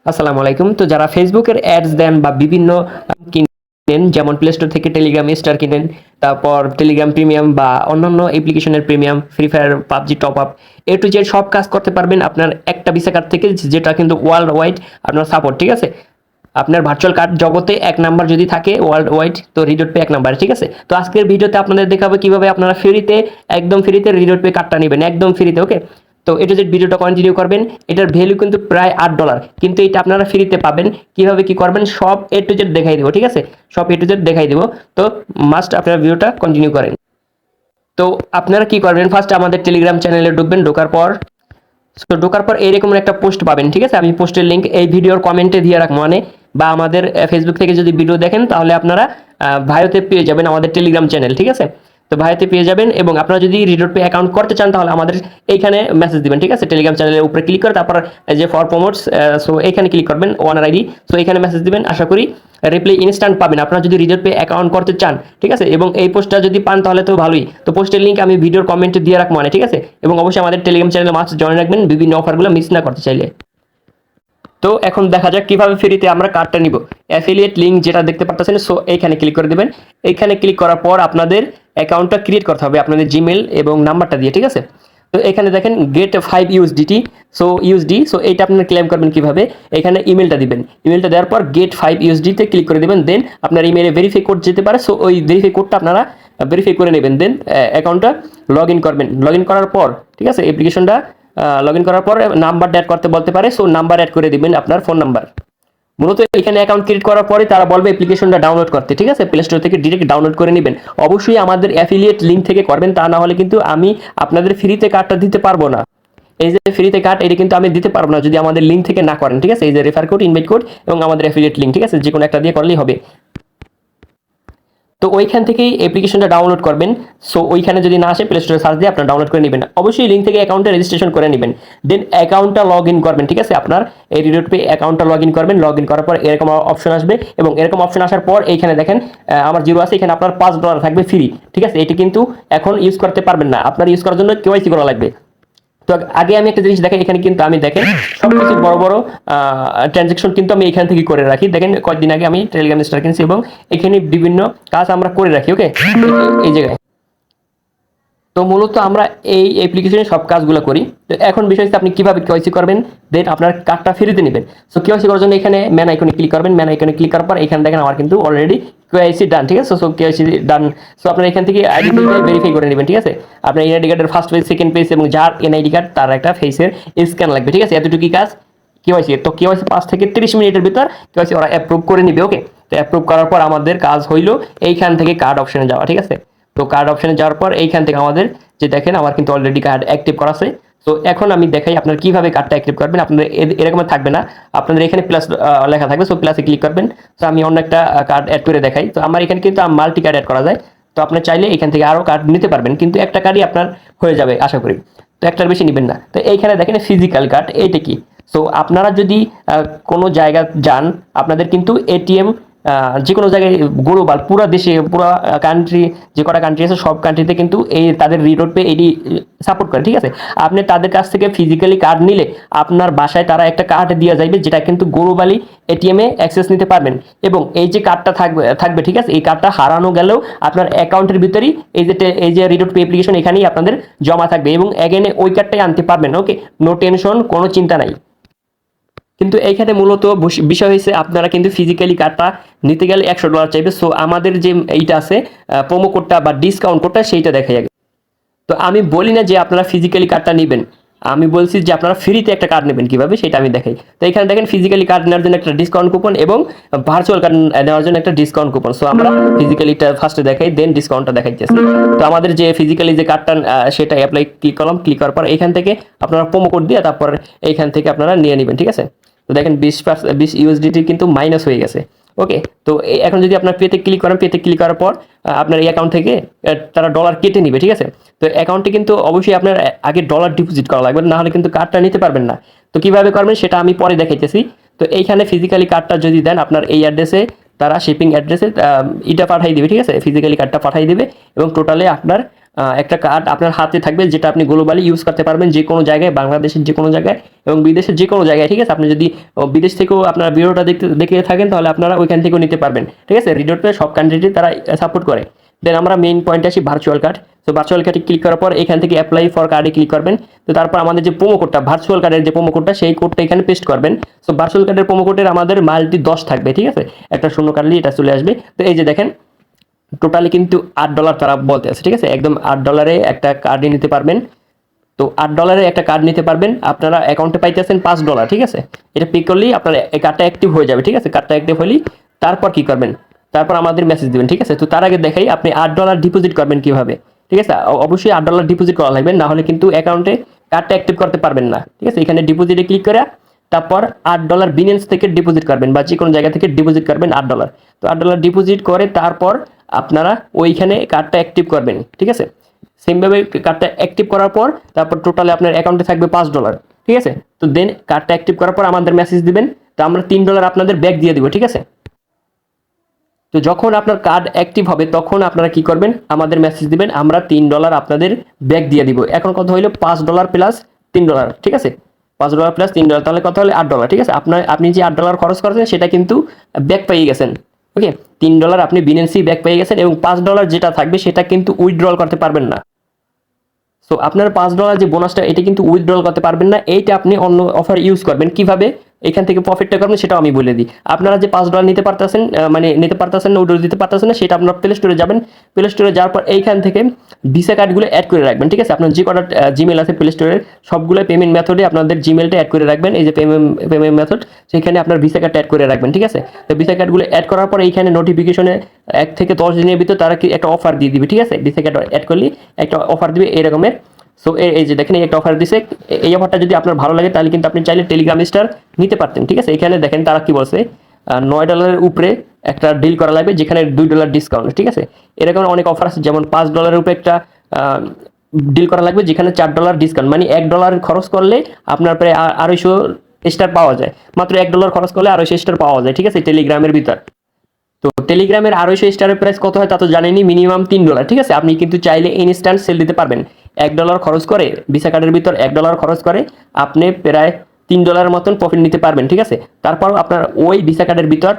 আসসালামু আলাইকুম। তো যারা ফেসবুকের অ্যাডস দেন বা বিভিন্ন কিনেন, যেমন প্লে স্টোর থেকে টেলিগ্রাম স্টার কিনেন, তারপর টেলিগ্রাম প্রিমিয়াম বা অন্যান্য অ্যাপ্লিকেশনের premium, free fire, PUBG top up, A to Z সব কাজ করতে পারবেন আপনার একটা ভিসা কার্ড থেকে, যেটা কিন্তু ওয়ার্ল্ড ওয়াইড আপনার সাপোর্ট। ঠিক আছে, আপনার ভার্চুয়াল কার্ড জগতে এক নাম্বার যদি থাকে ওয়ার্ল্ড ওয়াইড, তো রিডট পে এক নাম্বার। ঠিক আছে, তো আজকের ভিডিওতে আপনাদের দেখাবো কিভাবে আপনারা ফ্রিতে, একদম ফ্রিতে রিডট পে কার্ডটা নেবেন, একদম ফ্রিতে। ওকে, তো এটা যে ভিডিওটা কন্টিনিউ করবেন, এটার ভ্যালু কিন্তু প্রায় $8, কিন্তু এটা আপনারা ফ্রিতে পাবেন। কিভাবে কি করবেন সব এ টু জেড দেখাই দেবো। ঠিক আছে, সব এ টু জেড দেখাই দেবো। তো মাস্ট আপনারা ভিডিওটা কন্টিনিউ করেন। তো আপনারা কি করবেন, ফার্স্ট আমাদের টেলিগ্রাম চ্যানেলে ঢুকবেন। ঢোকার পর এরকম একটা পোস্ট পাবেন। ঠিক আছে, আমি পোস্টের লিঙ্ক এই ভিডিওর কমেন্টে দিয়ে রাখবো, মানে বা আমাদের ফেসবুক থেকে যদি ভিডিও দেখেন তাহলে আপনারা ভায়োতে পেয়ে যাবেন আমাদের টেলিগ্রাম চ্যানেল। ঠিক আছে, তো ভাইতে পেয়ে যাবেন, এবং আপনারা যদি রিডট পে অ্যাকাউন্ট করতে চান তাহলে আমাদের এইখানে মেসেজ দিবেন। ঠিক আছে, টেলিগ্রাম চ্যানেলের উপরে ক্লিক করে তারপর যে ফর প্রমোটস, সো এখানে ক্লিক করবেন, ওয়ানার আইডি, সো এখানে মেসেজ দিবেন। আশা করি রিপ্লাই ইনস্ট্যান্ট পাবেন আপনারা যদি রিডট পে অ্যাকাউন্ট করতে চান। ঠিক আছে, এবং এই পোস্টটা যদি পান তাহলে তো ভালোই। তো পোস্টের লিঙ্ক আমি ভিডিওর কমেন্টে দিয়ে রাখবো, মানে ঠিক আছে, এবং অবশ্যই আমাদের টেলিগ্রাম চ্যানেলে মাস্ট জয়েন রাখবেন বিভিন্ন অফারগুলো মিস না করতে চাইলে। তো এখন দেখা যাক কিভাবে ফ্রিতে আমরা কার্ডটা নিব। অ্যাফিলিয়েট লিঙ্ক যেটা দেখতে পাচ্ছেন, সো এইখানে ক্লিক করে দেবেন। এইখানে ক্লিক করার পর আপনাদের অ্যাকাউন্টটা ক্রিয়েট করতে হবে আপনাদের জিমেল এবং নাম্বারটা দিয়ে। ঠিক আছে, তো এখানে দেখেন get 5 USDT, so USD, so এইটা আপনারা ক্লেম করবেন কিভাবে, এখানে ইমেলটা দিবেন। ইমেলটা দেওয়ার পর গেট 5 ইউএসডিতে ক্লিক করে দেবেন। দেন আপনার ইমেলে ভেরিফাই কোড যেতে পারে, সো ওই ভেরিফাই কোডটা আপনারা ভেরিফাই করে নেবেন। দেন অ্যাকাউন্টটা লগ ইন করবেন। লগ ইন করার পর ঠিক আছে, অ্যাপ্লিকেশনটা লগ ইন করার পর নাম্বার অ্যাড করতে বলতে পারে, সো নাম্বার অ্যাড করে দিবেন, আপনার ফোন নাম্বার। মূলত এখানে অ্যাকাউন্ট ক্রিয়েট করার পরে তারা বলবে অ্যাপ্লিকেশনটা ডাউনলোড করতে। ঠিক আছে, প্লে স্টোর থেকে ডিরেক্ট ডাউনলোড করে নেবেন। অবশ্যই আমাদের অ্যাফিলিয়েট লিঙ্ক থেকে করবেন, তা না হলে কিন্তু আমি আপনাদের ফ্রিতে কার্ডটা দিতে পারবো না। এই যে ফ্রিতে কার্ড, এটা কিন্তু আমি দিতে পারবো না যদি আমাদের লিঙ্ক থেকে না করেন। ঠিক আছে, এই যে রেফার কোড, ইনভাইট কোড এবং আমাদের অ্যাফিলিয়েট লিঙ্ক, ঠিক আছে, যে কোনো একটা দিয়ে করলেই হবে। তো ওইখান থেকেই অ্যাপ্লিকেশনটা ডাউনলোড করবেন। সো ওইখানে যদি না আসে প্লে স্টোরে সার্চ দিয়ে আপনারা ডাউনলোড করে নেবেন। অবশ্যই লিঙ্ক থেকে অ্যাকাউন্টে রেজিস্ট্রেশন করে নেবেন। দেন অ্যাকাউন্টটা লগ ইন করবেন। ঠিক আছে, আপনার এই রিডট পে অ্যাকাউন্টটা লগ ইন করবেন। লগ ইন করার পর এরকম অপশন আসবে, এবং এরকম অপশন আসার পর এইখানে দেখেন আমার জিরো আছে, এখানে আপনার $5 থাকবে ফ্রি। ঠিক আছে, এটি কিন্তু এখন ইউজ করতে পারবেন না, আপনার ইউজ করার জন্য কেওয়াইসি করা লাগবে। তো আগে আমি একটা জিনিস দেখাই, এখানে কিন্তু আমি দেখেন সবকিছু বড় বড় ট্রানজেকশন কিন্তু আমি এখান থেকে করে রাখি। দেখেন কয়েকদিন আগে আমি টেলিগ্রাম স্টার কিনছি, এবং এখানে বিভিন্ন কাজ আমরা করে রাখি। ওকে, এই জায়গায় তো মূলত আমরা এই অ্যাপ্লিকেশনে সব কাজগুলো করি। তো এখন বিষয় হচ্ছে আপনি কিভাবে কেওয়াইসি করবেন, দেন আপনার কার্ডটা ফ্রিতে নেবেন। সো কেওয়াইসি করার জন্য এখানে ম্যান আইকনে ক্লিক করবেন। ম্যান আইকনে ক্লিক করার পর এখানে দেখেন আমার কিন্তু অলরেডি কেওয়াইসি ডান। ঠিক আছে, সো কেওয়াইসি ডান। সো আপনার এখান থেকে আইডি ভেরিফাই করে নেবেন। ঠিক আছে, আপনার এনআইডি কার্ডের ফার্স্ট পেজ, সেকেন্ড পেজ, এবং যার এনআইডি কার্ড তার একটা ফেসের স্ক্যান লাগবে। ঠিক আছে, এতটুকুই কাজ কেওয়াইসি। তো কেওয়াইসি 5 থেকে 30 মিনিটের ভিতর কেওয়াইসি ওরা অ্যাপ্রুভ করে নিবে। ওকে, তো অ্যাপ্রুভ করার পর আমাদের কাজ হইলো এইখান থেকে কার্ড অপশনে যাওয়া। ঠিক আছে, তো কার্ড অপশনে যাওয়ার পর এইখান থেকে আমাদের যে দেখেন আমার কিন্তু অলরেডি কার্ড অ্যাক্টিভ করা আছে। তো এখন আমি দেখাই আপনার কিভাবে কার্ডটা অ্যাক্টিভ করবেন। আপনাদের এরকম থাকবে না, আপনাদের এখানে প্লাস লেখা থাকবে, সো প্লাসে ক্লিক করবেন। তো আমি অন্য একটা কার্ড অ্যাড করে দেখাই। তো আমার এখানে কিন্তু মাল্টি কার্ড অ্যাড করা যায়। তো আপনি চাইলে এখান থেকে আরও কার্ড নিতে পারবেন, কিন্তু একটা কার্ডই আপনার হয়ে যাবে আশা করি। তো একটার বেশি নেবেন না। তো এইখানে দেখেন ফিজিক্যাল কার্ড, এইটা কি। সো আপনারা যদি কোনো জায়গা যান, আপনাদের কিন্তু এটিএম যে কোনো জায়গায় গ্লোবাল পুরো দেশে, পুরো কান্ট্রি, যে কটা কান্ট্রি আছে সব কান্ট্রিতে কিন্তু এই তাদের রিডট পে এটি সাপোর্ট করে। ঠিক আছে, আপনি তাদের কাছ থেকে ফিজিক্যালি কার্ড নিলে আপনার বাসায় তারা একটা কার্ড দিয়ে যাবে, যেটা কিন্তু গ্লোবালি এটিএমে অ্যাক্সেস নিতে পারবেন। এবং এই যে কার্ডটা থাকবে ঠিক আছে, এই কার্ডটা হারানো গেলেও আপনার অ্যাকাউন্টের ভিতরেই এই যে রিডট পে অ্যাপ্লিকেশন এখানেই আপনাদের জমা থাকবে, এবং এগেনে ওই কার্ডটাই আনতে পারবেন। ওকে, নো টেনশন, কোনো চিন্তা নাই। কিন্তু এইখানে মূলত বিষয় হয়েছে আপনারা কিন্তু ফিজিক্যালি কার্ডটা নিতে গেলে $100 চাইবে। সো আমাদের যে এইটা আছে প্রোমো কোডটা বা ডিসকাউন্ট কোডটা, সেইটা দেখাই আগে। তো আমি বলি না যে আপনারা ফিজিক্যালি কার্ডটা নেবেন, আমি বলছি যে আপনারা ফ্রিতে একটা কার্ড নেবেন কিভাবে সেটা আমি দেখাই। তো এখানে দেখেন ফিজিক্যালি কার্ড নেওয়ার জন্য একটা ডিসকাউন্ট কুপন, এবং ভার্চুয়াল কার্ড নেওয়ার জন্য একটা ডিসকাউন্ট কুপন। সো আমরা ফিজিক্যালিটা ফার্স্টে দেখাই, দেন ডিসকাউন্টটা দেখাইতেছি। তো আমাদের যে ফিজিক্যালি যে কার্ডটা সেটা অ্যাপ্লাই ক্লিক করলাম। ক্লিক করার পর এখান থেকে আপনারা প্রোমো কোড দিয়ে তারপর এইখান থেকে আপনারা নিয়ে নেবেন। ঠিক আছে, তো দেখেন 20 ইউএসডিটি কিন্তু মাইনাস হয়ে গেছে। ওকে, তো এখন যদি আপনার পেতে ক্লিক করেন, পেতে ক্লিক করার পর আপনার এই অ্যাকাউন্ট থেকে তারা ডলার কেটে নিবে। ঠিক আছে, তো অ্যাকাউন্টে কিন্তু অবশ্যই আপনার আগে ডলার ডিপোজিট করা লাগবে, না হলে কিন্তু কার্ডটা নিতে পারবেন না। তো কিভাবে করবেন সেটা আমি পরে দেখাইতেছি। তো এইখানে ফিজিক্যালি কার্ডটা যদি দেন আপনার এই অ্যাড্রেসে তারা শিপিং অ্যাড্রেসে এটা পাঠিয়ে দিবে, ঠিক আছে, ফিজিক্যালি কার্ডটা পাঠিয়ে দিবে এবং টোটালে আপনার একটা কার্ড আপনার হাতে থাকবে, যেটা আপনি গ্লোবালি ইউজ করতে পারবেন যে কোনো জায়গায়, বাংলাদেশের যে কোনো জায়গায় এবং বিদেশের যে কোনো জায়গায়, ঠিক আছে। আপনি যদি বিদেশ থেকেও আপনার ভিডিওটা দেখে থাকেন তাহলে আপনারা ওইখান থেকেও নিতে পারবেন, ঠিক আছে। রিডট পে সব কান্ট্রিতে তারা সাপোর্ট করে। দেন আমরা মেইন পয়েন্টে আসি ভার্চুয়াল কার্ড। তো ভার্চুয়াল কার্ডে ক্লিক করার পর এখান থেকে অ্যাপ্লাই ফর কার্ডে ক্লিক করবেন। তো তারপর আমাদের যে প্রোমো কোডটা, ভার্চুয়াল কার্ডের যে প্রোমো কোডটা, সেই কোডটা এখানে পেস্ট করবেন। সো ভার্চুয়াল কার্ডের প্রোমো কোডের আমাদের মাল্টি 10 থাকবে, ঠিক আছে, একটা শূন্য কাটলেই এটা চলে আসবে। তো এই যে দেখেন টোটালি কিন্তু $8 তারা বলতে আছে, ঠিক আছে, একদম $8 একটা কার্ডই নিতে পারবেন। তো $8 একটা কার্ড নিতে পারবেন, আপনারা অ্যাকাউন্টে পাইতেছেন $5, ঠিক আছে। এটা পে করলেই আপনার এই কার্ডটা অ্যাক্টিভ হয়ে যাবে, ঠিক আছে। কার্ডটা অ্যাক্টিভ হলেই তারপর কি করবেন, তারপর আমাদের মেসেজ দিবেন, ঠিক আছে। তো তার আগে দেখাই আপনি $8 ডিপোজিট করবেন কিভাবে, ঠিক আছে। অবশ্যই $8 ডিপোজিট করা লাগবে, না হলে কিন্তু অ্যাকাউন্টে কার্ডটা অ্যাক্টিভ করতে পারবেন না, ঠিক আছে। এখানে ডিপোজিটে ক্লিক করে তারপর $8 বিনেন্স থেকে ডিপোজিট করবেন বা যে কোনো জায়গা থেকে ডিপোজিট করবেন $8। তো $8 ডিপোজিট করে তারপর আপনারা ওইখানে কার্ডটা অ্যাক্টিভ করবেন, ঠিক আছে। সেমভাবে কার্ডটা অ্যাক্টিভ করার পর তারপর টোটালে আপনার অ্যাকাউন্টে থাকবে $5, ঠিক আছে। তো দেন কার্ডটা অ্যাক্টিভ করার পর আমাদের মেসেজ দিবেন, তো আমরা $3 আপনাদের ব্যাক দিয়ে দিব, ঠিক আছে। তো যখন আপনার কার্ড অ্যাক্টিভ হবে তখন আপনারা কি করবেন, আমাদের মেসেজ দিবেন, আমরা $3 আপনাদের ব্যাক দিয়ে দিব। এখন কথা হলো $5 প্লাস $3, ঠিক আছে। $5 প্লাস $3, তাহলে কথা হলো $8, ঠিক আছে। আপনি যে $8 খরচ করেছেন সেটা কিন্তু ব্যাক পেয়ে গেছেন, ওকে। $3 আপনি বিনেন্সি ব্যাক পেয়ে গেছেন এবং $5 যেটা থাকবে সেটা কিন্তু উইথড্রল করতে পারবেন না। সো আপনার $5 যে বোনাসটা এটা কিন্তু উইথড্রল করতে পারবেন না, এইটা আপনি অন্য অফার ইউজ করবেন। কিভাবে এখান থেকে প্রফিটটা করবেন সেটাও আমি বলে দিই। আপনারা যে $5 নিতে পারতেছেন, মানে নিতে পারতেছেন না, উইথড্রল দিতে পারতেছেন না, সেটা আপনার প্লে স্টোরে যাবেন। প্লে স্টোরে যাওয়ার পর এইখান থেকে ভিসা কার্ডগুলো অ্যাড করে রাখবেন, ঠিক আছে। আপনার যে কটা জিমেল আছে প্লে স্টোরের সবগুলো পেমেন্ট মেথডে আপনাদের জিমেলটা অ্যাড করে রাখবেন। এই যে পেমেন্ট মেথড, সেখানে আপনার ভিসা কার্ডটা অ্যাড করে রাখবেন, ঠিক আছে। তো ভিসা কার্ডগুলো অ্যাড করার পর এইখানে নোটিফিকেশনে 1 থেকে 10 দিনের ভিতর তারা কি একটা অফার দিয়ে দিবে, ঠিক আছে। ভিসা কার্ড অ্যাড করলে একটা অফার দিবে এরকমের। সো এই যে দেখেন এই একটা অফার দিছে, এই অফারটা যদি আপনার ভালো লাগে তাহলে কিন্তু আপনি চাইলে টেলিগ্রাম স্টার নিতে পারতেন, ঠিক আছে। এখানে দেখেন তারা কি বলছে, $9 উপরে একটা ডিল করা লাগবে যেখানে $2 ডিসকাউন্ট, ঠিক আছে। এরকম অনেক অফার আছে, যেমন $5 উপরে একটা ডিল করা লাগবে যেখানে $4 ডিসকাউন্ট, মানে $1 খরচ করলে আপনার প্রায় 250 স্টার পাওয়া যায়। মাত্র $1 খরচ করলে 250 স্টার পাওয়া যায়, ঠিক আছে, টেলিগ্রামের ভিতর। তো টেলিগ্রামের 250 স্টারের প্রাইস কত হয় তা তো জানেনি, মিনিমাম $3, ঠিক আছে। আপনি কিন্তু চাইলে ইনস্ট্যান্ট সেল দিতে পারবেন। $1 খরচ করে ভিসা কার্ডের ভিতর $1 খরচ করে আপনি প্রায় $3 মতন প্রফিট নিতে পারবেন, ঠিক আছে। তারপর আপনার ওই ভিসা কার্ডের ভিতর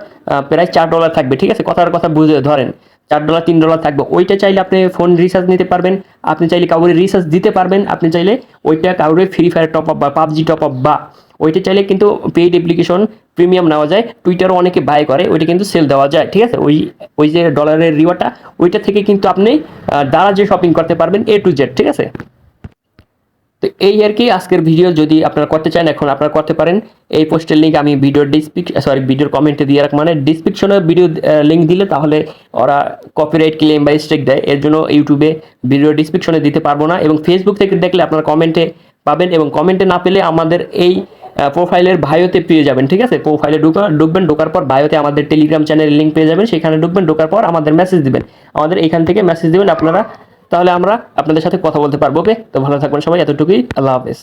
প্রায় $4 থাকবে, ঠিক আছে। কথার কথা বুঝে ধরেন $4 $3 থাকবে। ওইটা চাইলে আপনি ফোন রিচার্জ নিতে পারবেন, আপনি চাইলে কাউরে রিচার্জ দিতে পারবেন, আপনি চাইলে ওইটা কাউরে ফ্রি ফায়ার টপ আপ বা পাবজি টপ আপ বা ওইটা চাইলে কিন্তু পেইড অ্যাপ্লিকেশন প্রিমিয়াম নেওয়া যায়। টুইটারও অনেকে বাই করে, ওইটা কিন্তু সেল দেওয়া যায়, ঠিক আছে। ওই যে ডলারের রিওয়ার্ডটা ওইটা থেকে কিন্তু আপনি দারাজে শপিং করতে পারবেন A to Z, ঠিক আছে। তো এই আর কি আজকের ভিডিও। যদি আপনারা করতে চান এখন আপনারা করতে পারেন। এই পোস্টের লিঙ্ক আমি ভিডিওর কমেন্টে দিয়ে রাখবো, মানে ডিসক্রিপশনে ভিডিও লিঙ্ক দিলে তাহলে ওরা কপিরাইট ক্লেম বা স্ট্রাইক দেয়, এর জন্য ইউটিউবে ভিডিও ডিসক্রিপশনে দিতে পারবো না। এবং ফেসবুক থেকে দেখলে আপনারা কমেন্টে পাবেন, এবং কমেন্টে না পেলে আমাদের এই প্রোফাইলের বায়োতে পেয়ে যাবেন, ঠিক আছে। প্রোফাইলে ঢুকবেন, ঢোকার পর বায়োতে আমাদের টেলিগ্রাম চ্যানেলের লিঙ্ক পেয়ে যাবেন, সেখানে ঢুকবেন, ঢোকার পর আমাদের মেসেজ দিবেন, আমাদের এখান থেকে মেসেজ দিবেন আপনারা, তাহলে আমরা আপনাদের সাথে কথা বলতে পারবো। ওকে, তো ভালো থাকবেন সবাই, এতটুকুই, আল্লাহ হাফেজ।